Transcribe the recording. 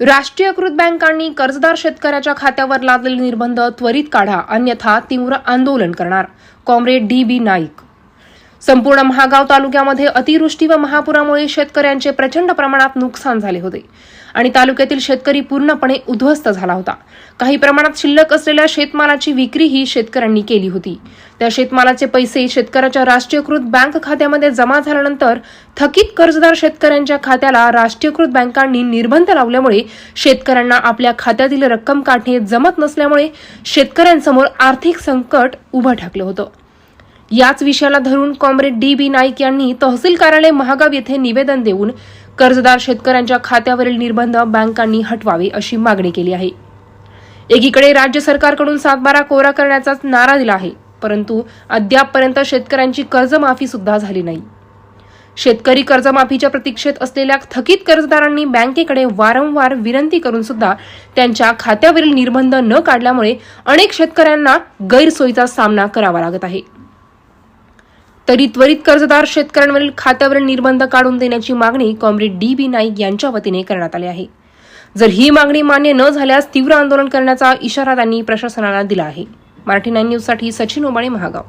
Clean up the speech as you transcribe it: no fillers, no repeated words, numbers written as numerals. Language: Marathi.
राष्ट्रीयकृत बँकांनी कर्जदार शेतकऱ्याच्या खात्यावर लादलेले निर्बंध त्वरित काढा, अन्यथा तीव्र आंदोलन करणार. Comrade D B. नाईक. संपूर्ण महागाव तालुक्यामध्ये अतिवृष्टी व महापुरामुळे शेतकऱ्यांचे प्रचंड प्रमाणात नुकसान झाले होते आणि तालुक्यातील शेतकरी पूर्णपणे उद्ध्वस्त झाला होता. काही प्रमाणात शिल्लक असलेल्या शेतमालाची विक्रीही शेतकऱ्यांनी केली होती. त्या शेतमालाचे पैसे शेतकऱ्याच्या राष्ट्रीयकृत बँक खात्यामध्ये जमा झाल्यानंतर थकीत कर्जदार शेतकऱ्यांच्या खात्याला राष्ट्रीयकृत बँकांनी निर्बंध लावल्यामुळे शेतकऱ्यांना आपल्या खात्यातील रक्कम काढणे जमत नसल्यामुळे शेतकऱ्यांसमोर आर्थिक संकट उभं ठाकलं होतं. याच विषयाला धरून कॉम्रेड डी.बी. नाईक यांनी तहसील कार्यालय महागाव येथे निवेदन देऊन कर्जदार शेतकऱ्यांच्या खात्यावरील निर्बंध बँकांनी हटवावे अशी मागणी केली आहे. एकीकडे राज्य सरकारकडून 7/12 कोरा करण्याचा नारा दिला आहे, परंतु अद्यापपर्यंत शेतकऱ्यांची कर्जमाफी सुद्धा झाली नाही. शेतकरी कर्जमाफीच्या प्रतीक्षेत असलेल्या थकीत कर्जदारांनी बँकेकडे वारंवार विनंती करून सुद्धा त्यांच्या खात्यावरील निर्बंध न काढल्यामुळे अनेक शेतकऱ्यांना गैरसोयीचा सामना करावा लागत आहे. तरी त्वरित कर्जदार शेतकऱ्यांवरील खात्यावरील निर्बंध काढून देण्याची मागणी कॉम्रेड डी.बी. नाईक यांच्या वतीने करण्यात आली आहे. जर ही मागणी मान्य न झाल्यास तीव्र आंदोलन करण्याचा इशारा त्यांनी प्रशासनाला दिला आहे. मराठी 9 न्यूजसाठी सचिन ओबाळे, महागाव.